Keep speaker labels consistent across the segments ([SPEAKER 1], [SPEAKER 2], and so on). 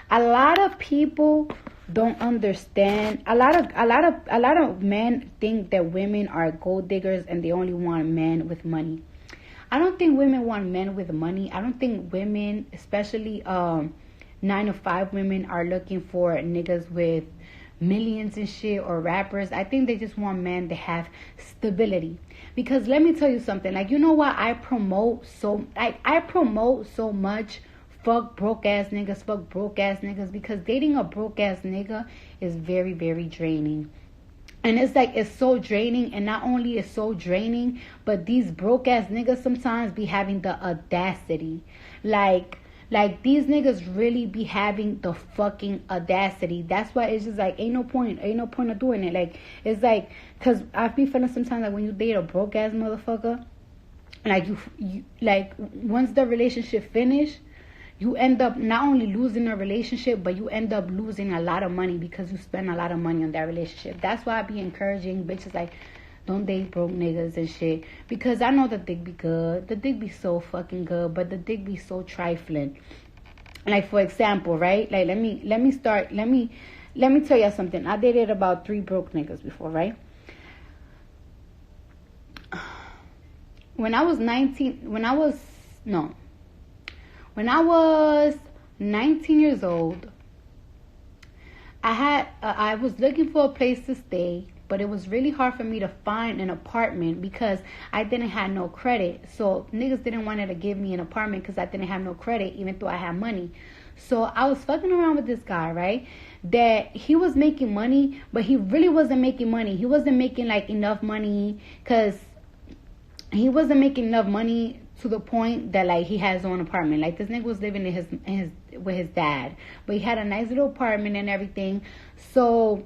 [SPEAKER 1] a lot of people don't understand. A lot of men think that women are gold diggers and they only want men with money. I don't think women want men with money. I don't think women, especially 9 to 5 women, are looking for niggas with millions and shit or rappers. I think they just want men to have stability. Because let me tell you something. Like, you know what? I promote so much. Fuck broke ass niggas, because dating a broke ass nigga is very, very draining. And it's like, it's so draining. And not only is so draining, but these broke ass niggas sometimes be having the audacity. Like these niggas really be having the fucking audacity. That's why it's just like, ain't no point of doing it. Like, it's like, cause I be feeling sometimes like when you date a broke ass motherfucker, like you like, once the relationship finish, you end up not only losing a relationship, but you end up losing a lot of money because you spend a lot of money on that relationship. That's why I be encouraging bitches like, don't date broke niggas and shit. Because I know the dick be good. The dick be so fucking good, but the dick be so trifling. Like, for example, right? Like, let me tell you something. I dated about 3 broke niggas before, right? When I was 19 years old, I was looking for a place to stay, but it was really hard for me to find an apartment because I didn't have no credit. So niggas didn't want to give me an apartment because I didn't have no credit, even though I had money. So I was fucking around with this guy, right? That he was making money, but he really wasn't making money. He wasn't making like enough money, because he wasn't making enough money to the point that like he had his own apartment. Like, this nigga was living with his dad, but he had a nice little apartment and everything. So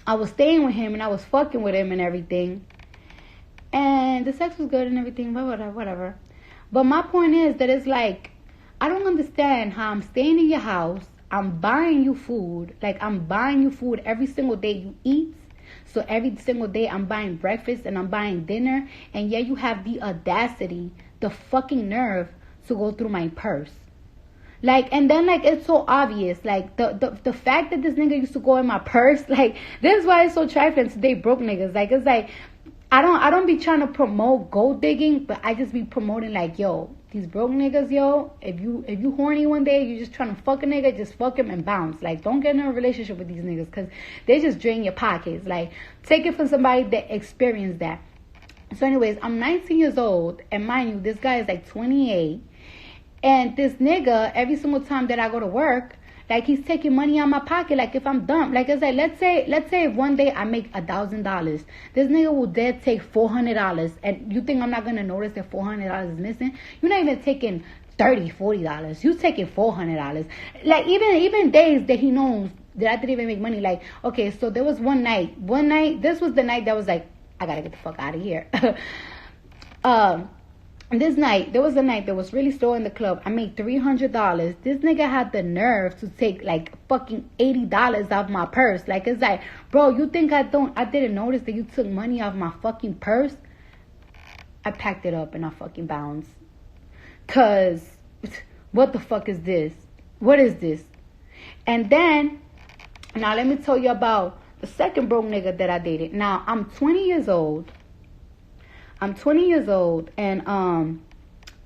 [SPEAKER 1] I was staying with him and I was fucking with him and everything, and the sex was good and everything, but whatever. But my point is that it's like, I don't understand how I'm staying in your house, I'm buying you food, like I'm buying you food every single day you eat. So every single day I'm buying breakfast and I'm buying dinner, and yet you have the audacity, the fucking nerve to go through my purse. Like, and then like, it's so obvious. Like, the fact that this nigga used to go in my purse, like, this is why it's so trifling to date broke niggas. Like, it's like, I don't be trying to promote gold digging, but I just be promoting like, yo, these broke niggas, yo, if you horny one day, you just trying to fuck a nigga, just fuck him and bounce. Like, don't get in a relationship with these niggas, because they just drain your pockets. Like, take it from somebody that experienced that. So anyways, I'm 19 years old, and mind you, this guy is like 28, and this nigga, every single time that I go to work, like, he's taking money out of my pocket. Like, if I'm dumb, like, it's like, let's say if one day I make $1,000, this nigga will dare take $400, and you think I'm not gonna notice that $400 is missing? You're not even taking $30-$40. You taking $400. Like, even days that he knows that I didn't even make money. Like, okay, so there was one night. This was the night that was like, I gotta get the fuck out of here. This night, there was a night that was really slow in the club. I made $300. This nigga had the nerve to take like fucking $80 out of my purse. Like, it's like, bro, you think I didn't notice that you took money out of my fucking purse? I packed it up and I fucking bounced. Cause what the fuck is this? What is this? And then, now let me tell you about the second broke nigga that I dated. Now, I'm 20 years old, and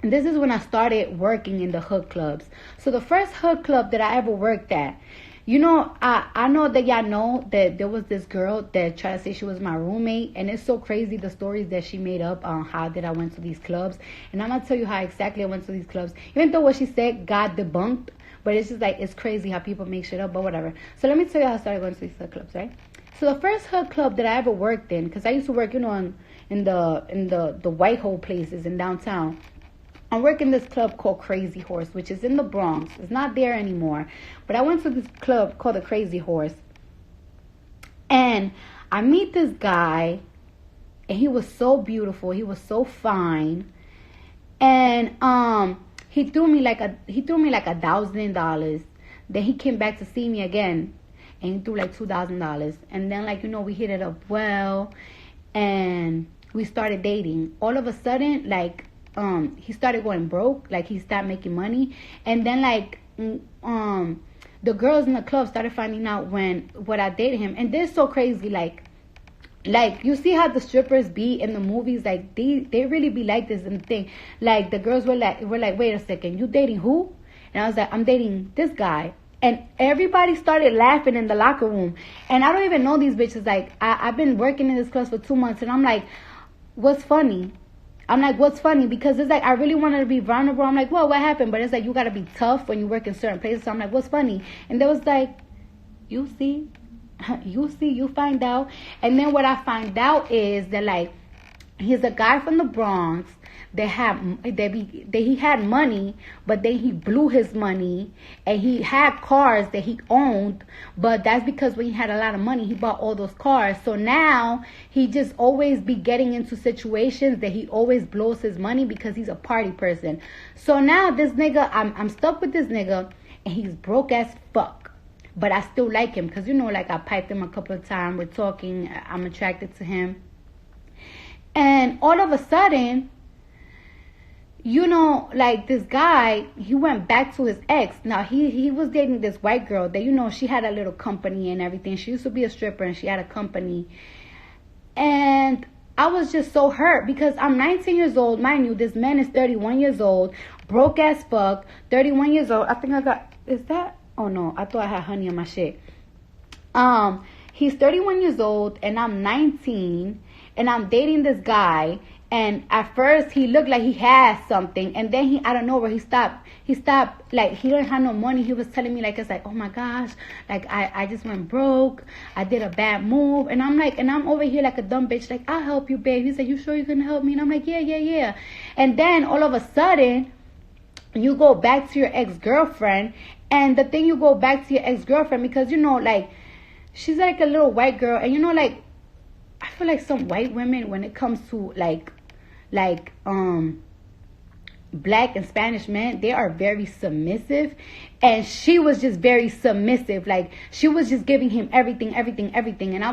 [SPEAKER 1] this is when I started working in the hood clubs. So the first hood club that I ever worked at, you know, I know that y'all know that there was this girl that tried to say she was my roommate, and it's so crazy the stories that she made up on how did I went to these clubs. And I'm gonna tell you how exactly I went to these clubs, even though what she said got debunked. But it's just like, it's crazy how people make shit up, but whatever. So let me tell you how I started going to these hood clubs, right? So the first hood club that I ever worked in, because I used to work, you know, in the white hole places in downtown. I'm working this club called Crazy Horse, which is in the Bronx. It's not there anymore. But I went to this club called the Crazy Horse. And I meet this guy, and he was so beautiful. He was so fine. And he threw me like $1,000. Then he came back to see me again, and he threw like $2,000. And then, like, you know, we hit it up well, and we started dating. All of a sudden, like, he started going broke. Like, he stopped making money. And then, like, the girls in the club started finding out what I dated him. And they're so crazy. Like, you see how the strippers be in the movies? Like, they really be like this in the thing. Like, the girls were like, wait a second, you dating who? And I was like, I'm dating this guy. And everybody started laughing in the locker room. And I don't even know these bitches. Like, I've been working in this class for 2 months. And I'm like, what's funny? I'm like, what's funny? Because it's like, I really wanted to be vulnerable. I'm like, well, what happened? But it's like, you got to be tough when you work in certain places. So I'm like, what's funny? And they was like, you see, you find out. And then what I find out is that, like, he's a guy from the Bronx he had money, but then he blew his money, and he had cars that he owned, but that's because when he had a lot of money, he bought all those cars. So now he just always be getting into situations that he always blows his money because he's a party person. So now this nigga, I'm stuck with this nigga, and he's broke as fuck. But I still like him because, you know, like, I piped him a couple of times. We're talking. I'm attracted to him. And all of a sudden, you know, like, this guy, he went back to his ex. Now, he was dating this white girl that, you know, she had a little company and everything. She used to be a stripper, and she had a company. And I was just so hurt because I'm 19 years old. Mind you, this man is 31 years old, broke as fuck, 31 years old. I think I got, is that? Oh, no, I thought I had honey on my shit. He's 31 years old, and I'm 19, and I'm dating this guy. And at first, he looked like he had something. And then he, out of nowhere, he stopped. Like, he didn't have no money. He was telling me, like, it's like, oh, my gosh. Like, I just went broke. I did a bad move. And I'm like, and I'm over here like a dumb bitch. Like, I'll help you, babe. He said, you sure you can help me? And I'm like, yeah. And then, all of a sudden, you go back to your ex-girlfriend. And the thing, you go back to your ex-girlfriend because, you know, like, she's like a little white girl. And, you know, like, I feel like some white women, when it comes to, like black and Spanish men, they are very submissive, and she was just very submissive. Like, she was just giving him everything, and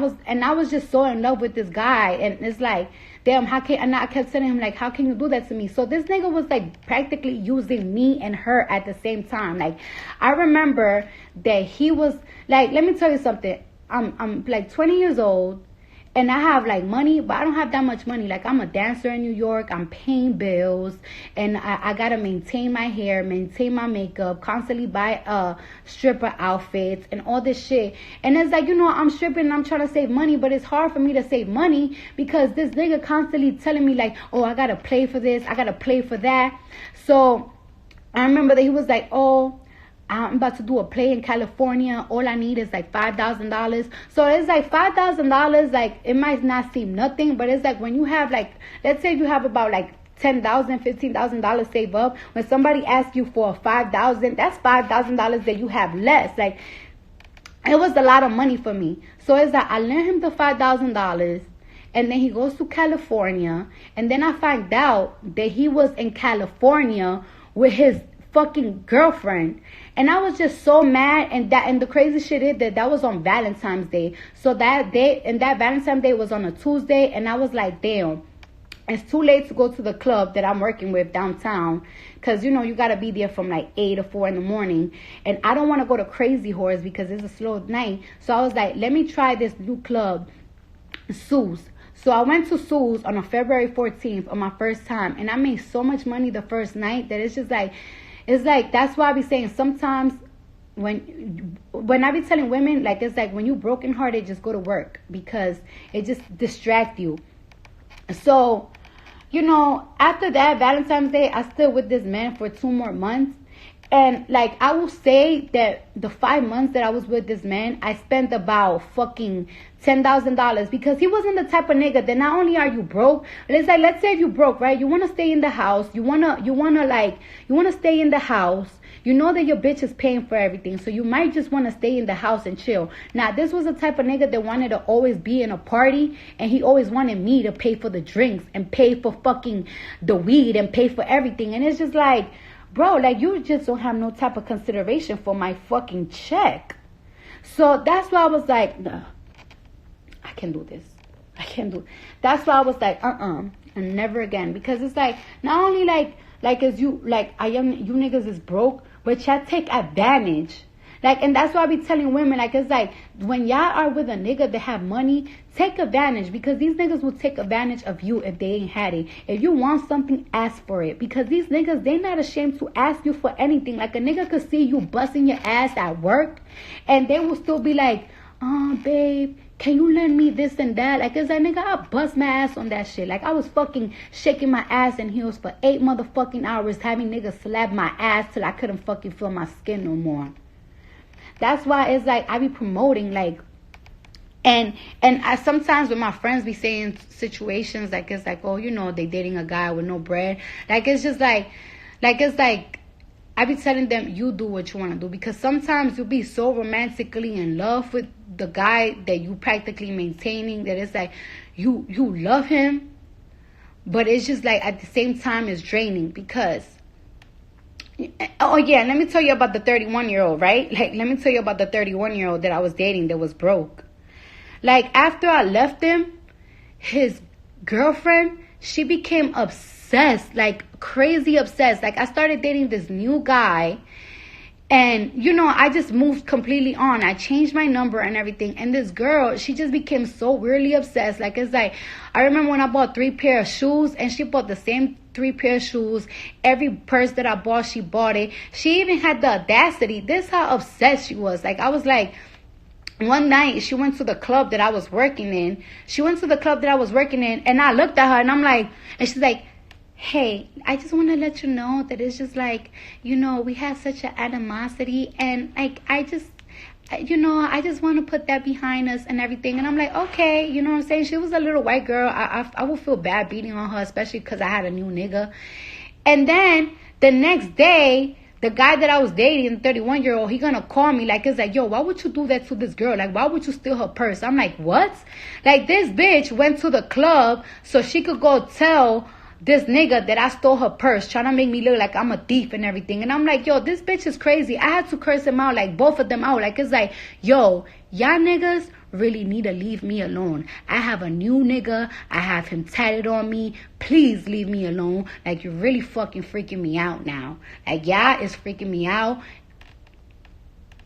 [SPEAKER 1] I was just so in love with this guy. And it's like, damn, and I kept telling him, like, how can you do that to me? So this nigga was like practically using me and her at the same time. Like, I remember that he was like, let me tell you something, I'm like 20 years old, and I have, like, money, but I don't have that much money. Like, I'm a dancer in New York. I'm paying bills. And I got to maintain my hair, maintain my makeup, constantly buy stripper outfits and all this shit. And it's like, you know, I'm stripping and I'm trying to save money. But it's hard for me to save money because this nigga constantly telling me, like, oh, I got to play for this. I got to play for that. So I remember that he was like, oh, I'm about to do a play in California. All I need is like $5,000. So it's like $5,000. Like, it might not seem nothing, but it's like when you have, like, let's say you have about like $10,000, $15,000 saved up. When somebody asks you for $5,000, that's $5,000 that you have less. Like, it was a lot of money for me. So it's like I lent him the $5,000. And then he goes to California. And then I find out that he was in California with his fucking girlfriend. And I was just so mad. And the crazy shit is that was on Valentine's Day. So that day, and that Valentine's Day was on a Tuesday. And I was like, damn, it's too late to go to the club that I'm working with downtown. Because, you know, you got to be there from like 8 or 4 in the morning. And I don't want to go to Crazy Horse because it's a slow night. So I was like, let me try this new club, Sue's. So I went to Sue's on a February 14th on my first time. And I made so much money the first night that it's just like, it's like, that's why I be saying sometimes when I be telling women, like, it's like when you brokenhearted, just go to work because it just distract you. So, you know, after that Valentine's Day, I stood with this man for 2 more months. And, like, I will say that the 5 months that I was with this man, I spent about fucking $10,000 because he wasn't the type of nigga that not only are you broke, but it's like, let's say if you broke, right? You want to stay in the house. You want to stay in the house. You know that your bitch is paying for everything. So you might just want to stay in the house and chill. Now, this was the type of nigga that wanted to always be in a party. And he always wanted me to pay for the drinks and pay for fucking the weed and pay for everything. And it's just like, bro, like, you just don't have no type of consideration for my fucking check. So that's why I was like, nah, I can't do this. I can't do. That's why I was like, and never again. Because it's like, not only like as you, like, you niggas is broke, but y'all take advantage. Like, and that's why I be telling women, like, it's like, when y'all are with a nigga that have money, take advantage, because these niggas will take advantage of you if they ain't had it. If you want something, ask for it, because these niggas, they not ashamed to ask you for anything. Like, a nigga could see you busting your ass at work, and they will still be like, babe, can you lend me this and that? Like, it's like, nigga, I bust my ass on that shit. Like, I was fucking shaking my ass in heels for 8 motherfucking hours, having niggas slap my ass till I couldn't fucking feel my skin no more. That's why it's like, I be promoting, like, and I sometimes with my friends be saying situations, like, it's like, oh, you know, they dating a guy with no bread. Like, it's just like, it's like, I be telling them, you do what you want to do, because sometimes you'll be so romantically in love with the guy that you practically maintaining, that it's like you love him, but it's just like at the same time it's draining. Because oh yeah, let me tell you about the 31-year-old, right? Like, let me tell you about the 31-year-old that I was dating that was broke. Like, after I left him, his girlfriend, she became obsessed, like crazy obsessed. Like, I started dating this new guy, and, you know, I just moved completely on. I changed my number and everything. And this girl, she just became so weirdly obsessed. Like, it's like, I remember when I bought 3 pair of shoes, and she bought the same 3 pair of shoes. Every purse that I bought, she bought it. She even had the audacity. This is how obsessed she was. Like, I was like, one night, she went to the club that I was working in. And I looked at her, and I'm like, and she's like, hey, I just want to let you know that it's just like, you know, we had such an animosity, and like, I just want to put that behind us and everything. And I'm like, okay, you know what I'm saying? She was a little white girl. I would feel bad beating on her, especially because I had a new nigga. And then the next day, the guy that I was dating, the 31-year-old, he gonna call me, like, it's like, yo, why would you do that to this girl? Like, why would you steal her purse? I'm like, what? Like, this bitch went to the club so she could go tell this nigga that I stole her purse, trying to make me look like I'm a thief and everything. And I'm like, yo, this bitch is crazy. I had to curse him out, like, both of them out. Like, it's like, yo, y'all niggas really need to leave me alone. I have a new nigga. I have him tatted on me. Please leave me alone. Like, you're really fucking freaking me out now. Like, y'all is freaking me out.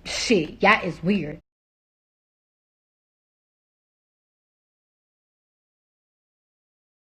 [SPEAKER 1] Shit, y'all is weird.